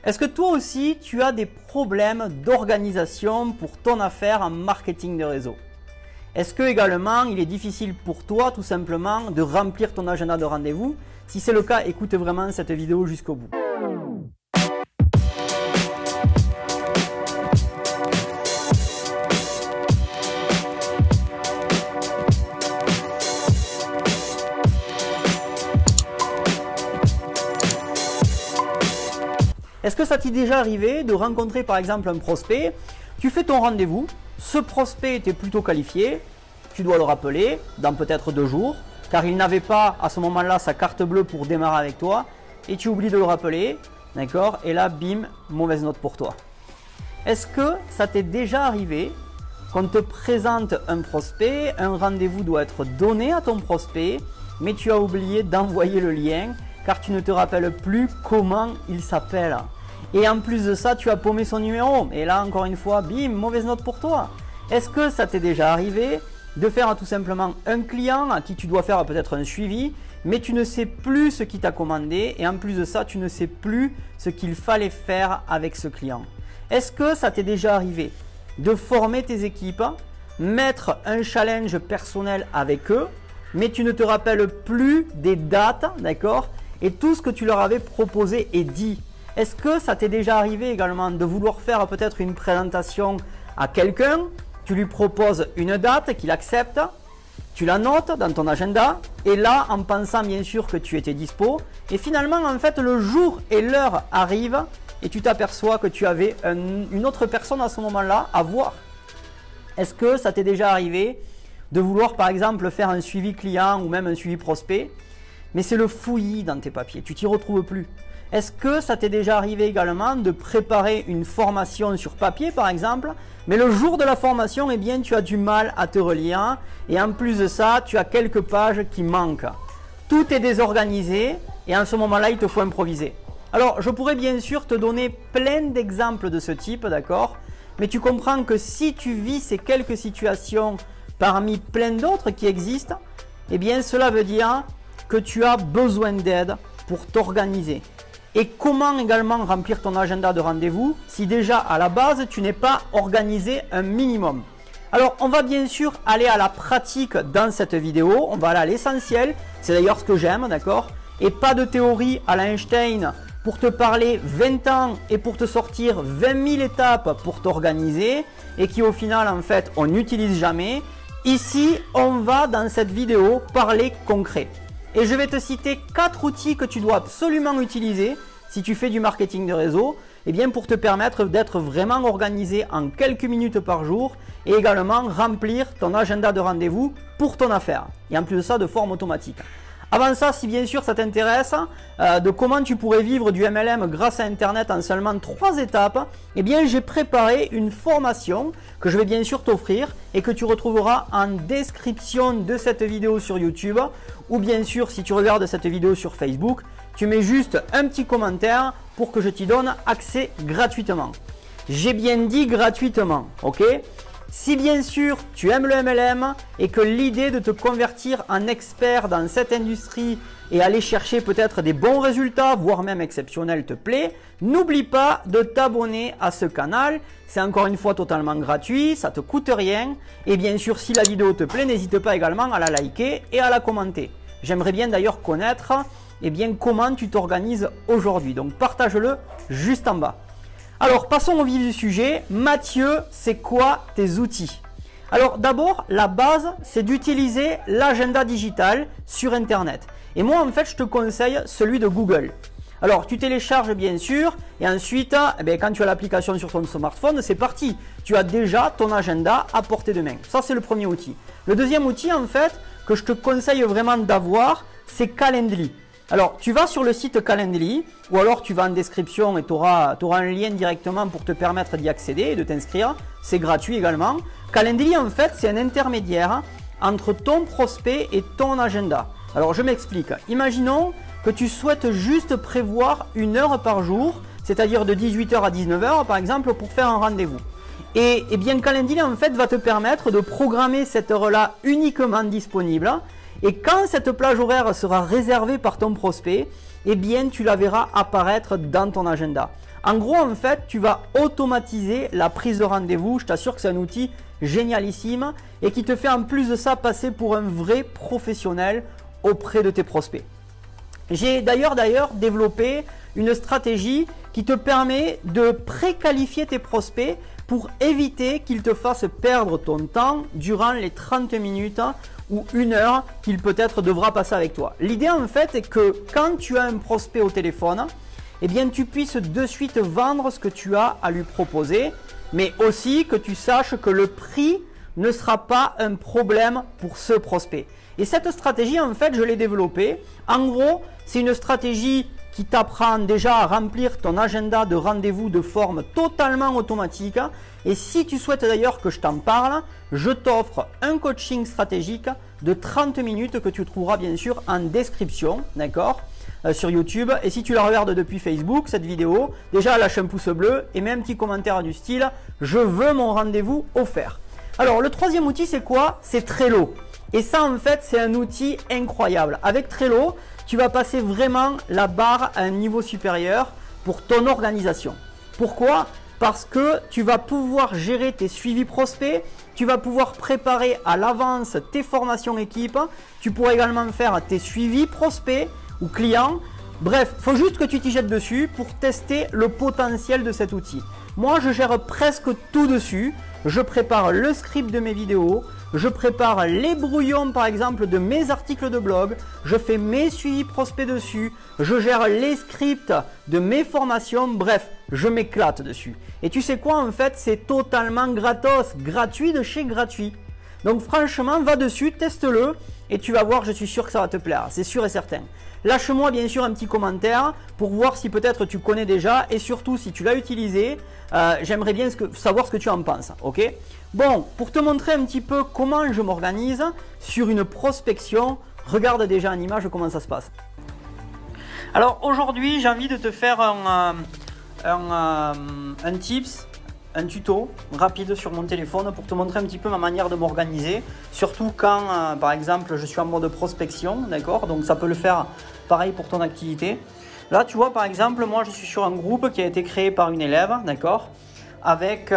Est-ce que toi aussi, tu as des problèmes d'organisation pour ton affaire en marketing de réseau? Est-ce que également, il est difficile pour toi tout simplement de remplir ton agenda de rendez-vous? Si c'est le cas, écoute vraiment cette vidéo jusqu'au bout. Est-ce que ça t'est déjà arrivé de rencontrer par exemple un prospect? Tu fais ton rendez-vous, ce prospect était plutôt qualifié, tu dois le rappeler dans peut-être 2 jours, car il n'avait pas à ce moment-là sa carte bleue pour démarrer avec toi, et tu oublies de le rappeler, d'accord? Et là, bim, mauvaise note pour toi. Est-ce que ça t'est déjà arrivé qu'on te présente un prospect, un rendez-vous doit être donné à ton prospect, mais tu as oublié d'envoyer le lien, car tu ne te rappelles plus comment il s'appelle. Et en plus de ça, tu as paumé son numéro. Et là, encore une fois, bim, mauvaise note pour toi. Est-ce que ça t'est déjà arrivé de faire tout simplement un client à qui tu dois faire peut-être un suivi, mais tu ne sais plus ce qu'il t'a commandé et en plus de ça, tu ne sais plus ce qu'il fallait faire avec ce client? Est-ce que ça t'est déjà arrivé de former tes équipes, mettre un challenge personnel avec eux, mais tu ne te rappelles plus des dates, d'accord? Et tout ce que tu leur avais proposé et dit. Est-ce que ça t'est déjà arrivé également de vouloir faire peut-être une présentation à quelqu'un, tu lui proposes une date qu'il accepte, tu la notes dans ton agenda et là en pensant bien sûr que tu étais dispo et finalement en fait le jour et l'heure arrivent et tu t'aperçois que tu avais une autre personne à ce moment-là à voir. Est-ce que ça t'est déjà arrivé de vouloir par exemple faire un suivi client ou même un suivi prospect, mais c'est le fouillis dans tes papiers, tu t'y retrouves plus? Est-ce que ça t'est déjà arrivé également de préparer une formation sur papier par exemple, mais le jour de la formation, eh bien, tu as du mal à te relire et en plus de ça, tu as quelques pages qui manquent. Tout est désorganisé et en ce moment-là, il te faut improviser. Alors, je pourrais bien sûr te donner plein d'exemples de ce type, d'accord? Mais tu comprends que si tu vis ces quelques situations parmi plein d'autres qui existent, eh bien, cela veut dire que tu as besoin d'aide pour t'organiser. Et comment également remplir ton agenda de rendez-vous si déjà à la base tu n'es pas organisé un minimum? Alors on va bien sûr aller à la pratique dans cette vidéo, on va aller à l'essentiel, c'est d'ailleurs ce que j'aime, d'accord? Et pas de théorie à la Einstein pour te parler 20 ans et pour te sortir 20 000 étapes pour t'organiser et qui au final en fait on n'utilise jamais. Ici on va dans cette vidéo parler concret. Et je vais te citer 4 outils que tu dois absolument utiliser si tu fais du marketing de réseau, eh bien pour te permettre d'être vraiment organisé en quelques minutes par jour et également remplir ton agenda de rendez-vous pour ton affaire. Et en plus de ça, de forme automatique. Avant ça, si bien sûr ça t'intéresse, de comment tu pourrais vivre du MLM grâce à Internet en seulement 3 étapes, eh bien j'ai préparé une formation que je vais bien sûr t'offrir et que tu retrouveras en description de cette vidéo sur YouTube ou bien sûr si tu regardes cette vidéo sur Facebook, tu mets juste un petit commentaire pour que je t'y donne accès gratuitement. J'ai bien dit gratuitement, ok? Si bien sûr tu aimes le MLM et que l'idée de te convertir en expert dans cette industrie et aller chercher peut-être des bons résultats, voire même exceptionnels te plaît, n'oublie pas de t'abonner à ce canal. C'est encore une fois totalement gratuit, ça te coûte rien. Et bien sûr si la vidéo te plaît, n'hésite pas également à la liker et à la commenter. J'aimerais bien d'ailleurs connaître comment tu t'organises aujourd'hui. Donc partage-le juste en bas. Alors, passons au vif du sujet. Mathieu, c'est quoi tes outils? Alors, d'abord, la base, c'est d'utiliser l'agenda digital sur Internet. Et moi, en fait, je te conseille celui de Google. Alors, tu télécharges bien sûr et ensuite, quand tu as l'application sur ton smartphone, c'est parti. Tu as déjà ton agenda à portée de main. Ça, c'est le premier outil. Le deuxième outil, en fait, que je te conseille vraiment d'avoir, c'est Calendly. Alors, tu vas sur le site Calendly ou alors tu vas en description et tu auras un lien directement pour te permettre d'y accéder et de t'inscrire. C'est gratuit également. Calendly, en fait, c'est un intermédiaire entre ton prospect et ton agenda. Alors, je m'explique. Imaginons que tu souhaites juste prévoir 1 heure par jour, c'est-à-dire de 18 h à 19 h par exemple, pour faire un rendez-vous. Et bien, Calendly, en fait, va te permettre de programmer cette heure-là uniquement disponible. Et quand cette plage horaire sera réservée par ton prospect, eh bien tu la verras apparaître dans ton agenda. En gros, en fait, tu vas automatiser la prise de rendez-vous. Je t'assure que c'est un outil génialissime et qui te fait en plus de ça passer pour un vrai professionnel auprès de tes prospects. J'ai d'ailleurs développé une stratégie qui te permet de préqualifier tes prospects pour éviter qu'ils te fassent perdre ton temps durant les 30 minutes ou 1 heure qu'il peut-être devra passer avec toi. L'idée en fait est que quand tu as un prospect au téléphone, eh bien tu puisses de suite vendre ce que tu as à lui proposer, mais aussi que tu saches que le prix ne sera pas un problème pour ce prospect. Et cette stratégie en fait je l'ai développée. En gros, c'est une stratégie qui t'apprend déjà à remplir ton agenda de rendez-vous de forme totalement automatique. Et si tu souhaites d'ailleurs que je t'en parle, je t'offre un coaching stratégique de 30 minutes que tu trouveras bien sûr en description, d'accord, sur YouTube. Et si tu la regardes depuis Facebook, cette vidéo, déjà lâche un pouce bleu et mets un petit commentaire du style « Je veux mon rendez-vous offert ». Alors le troisième outil c'est quoi? C'est Trello. Et ça en fait c'est un outil incroyable. Avec Trello, tu vas passer vraiment la barre à un niveau supérieur pour ton organisation. Pourquoi? Parce que tu vas pouvoir gérer tes suivis prospects, tu vas pouvoir préparer à l'avance tes formations équipes, tu pourras également faire tes suivis prospects ou clients. Bref, il faut juste que tu t'y jettes dessus pour tester le potentiel de cet outil. Moi, je gère presque tout dessus. Je prépare le script de mes vidéos, je prépare les brouillons par exemple de mes articles de blog, je fais mes suivis prospects dessus, je gère les scripts de mes formations, bref, je m'éclate dessus. Et tu sais quoi, en fait, c'est totalement gratos, gratuit de chez gratuit. Donc franchement, va dessus, teste-le et tu vas voir, je suis sûr que ça va te plaire, c'est sûr et certain. Lâche-moi bien sûr un petit commentaire pour voir si peut-être tu connais déjà et surtout si tu l'as utilisé, j'aimerais bien savoir ce que tu en penses. Ok? Bon, pour te montrer un petit peu comment je m'organise sur une prospection, regarde déjà en image comment ça se passe. Alors aujourd'hui, j'ai envie de te faire un tips, un tuto rapide sur mon téléphone pour te montrer un petit peu ma manière de m'organiser, surtout quand par exemple je suis en mode prospection, d'accord? Donc ça peut le faire pareil pour ton activité. Là tu vois par exemple moi je suis sur un groupe qui a été créé par une élève, d'accord, avec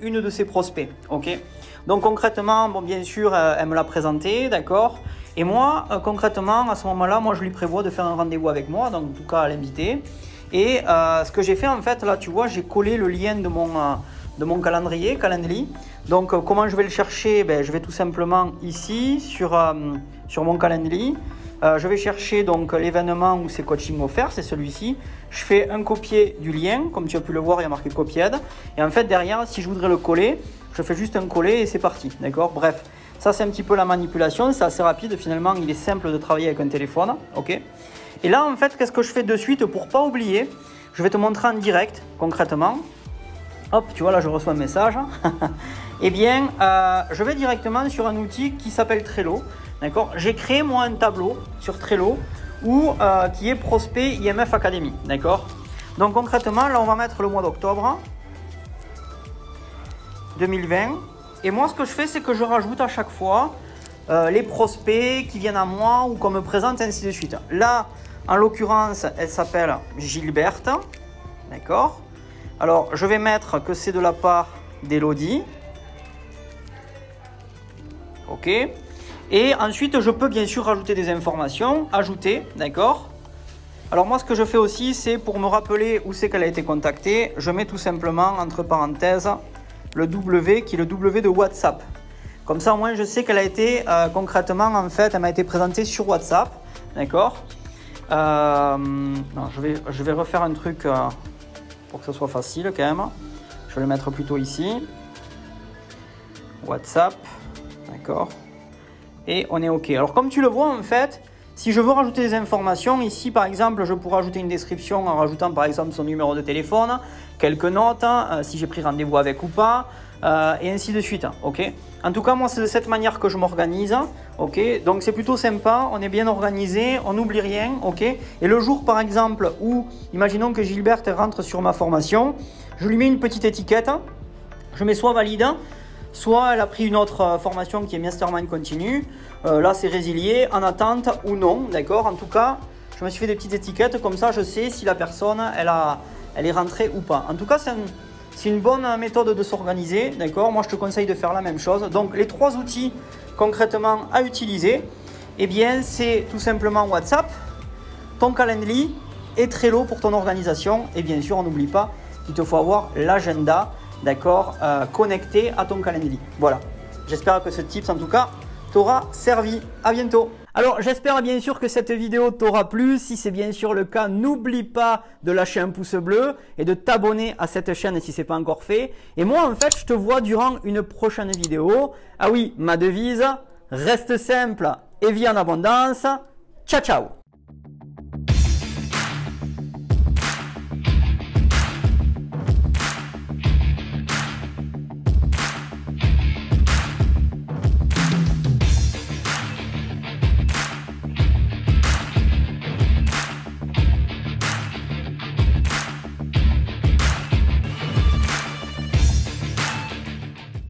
une de ses prospects, ok? Donc concrètement, bon bien sûr elle me l'a présenté, d'accord, et moi concrètement à ce moment là moi je lui prévois de faire un rendez-vous avec moi, donc en tout cas à l'inviter. Et ce que j'ai fait en fait, là tu vois, j'ai collé le lien de mon calendrier, Calendly. Donc comment je vais le chercher? Je vais tout simplement ici sur mon Calendly. Je vais chercher donc l'événement où c'est coaching offert, c'est celui-ci. Je fais un copier du lien, comme tu as pu le voir, il y a marqué copied. Et en fait derrière, si je voudrais le coller, je fais juste un coller et c'est parti, d'accord? Bref, ça c'est un petit peu la manipulation, c'est assez rapide finalement, il est simple de travailler avec un téléphone, ok? Et là, en fait, qu'est-ce que je fais de suite pour pas oublier? Je vais te montrer en direct, concrètement. Hop, tu vois, là, je reçois un message. Eh bien, je vais directement sur un outil qui s'appelle Trello. D'accord? J'ai créé, moi, un tableau sur Trello qui est Prospect IMF Academy. D'accord? Donc, concrètement, là, on va mettre le mois d'octobre 2020. Et moi, ce que je fais, c'est que je rajoute à chaque fois les prospects qui viennent à moi ou qu'on me présente, ainsi de suite. Là, en l'occurrence, elle s'appelle Gilberte, d'accord? Alors, je vais mettre que c'est de la part d'Elodie, ok? Et ensuite, je peux bien sûr rajouter des informations, ajouter, d'accord? Alors moi, ce que je fais aussi, c'est pour me rappeler où c'est qu'elle a été contactée, je mets tout simplement, entre parenthèses, le W, qui est le W de WhatsApp. Comme ça, au moins, je sais qu'elle a été, concrètement, en fait, elle m'a été présentée sur WhatsApp, d'accord? Non, je vais refaire un truc pour que ce soit facile quand même. Je vais le mettre plutôt ici. WhatsApp, d'accord. Et on est OK. Alors comme tu le vois en fait, si je veux rajouter des informations, ici par exemple, je pourrais ajouter une description en rajoutant par exemple son numéro de téléphone, quelques notes, si j'ai pris rendez-vous avec ou pas, et ainsi de suite. OK. En tout cas, moi, c'est de cette manière que je m'organise. OK. Donc, c'est plutôt sympa. On est bien organisé. On n'oublie rien. OK. Et le jour, par exemple, où, imaginons que Gilberte rentre sur ma formation, je lui mets une petite étiquette. Je mets soit valide, soit elle a pris une autre formation qui est Mastermind Continu. Là, c'est résilié, en attente ou non. D'accord. En tout cas, je me suis fait des petites étiquettes. Comme ça, je sais si la personne, elle a elle est rentrée ou pas. En tout cas, c'est une bonne méthode de s'organiser, d'accord? Moi, je te conseille de faire la même chose. Donc, les 3 outils concrètement à utiliser, eh bien, c'est tout simplement WhatsApp, ton Calendly et Trello pour ton organisation. Et bien sûr, on n'oublie pas qu'il te faut avoir l'agenda, d'accord, connecté à ton Calendly. Voilà. J'espère que ce tips, en tout cas, t'aura servi. À bientôt. Alors, j'espère bien sûr que cette vidéo t'aura plu. Si c'est bien sûr le cas, n'oublie pas de lâcher un pouce bleu et de t'abonner à cette chaîne si ce n'est pas encore fait. Et moi, en fait, je te vois durant une prochaine vidéo. Ah oui, ma devise, reste simple et vis en abondance. Ciao, ciao!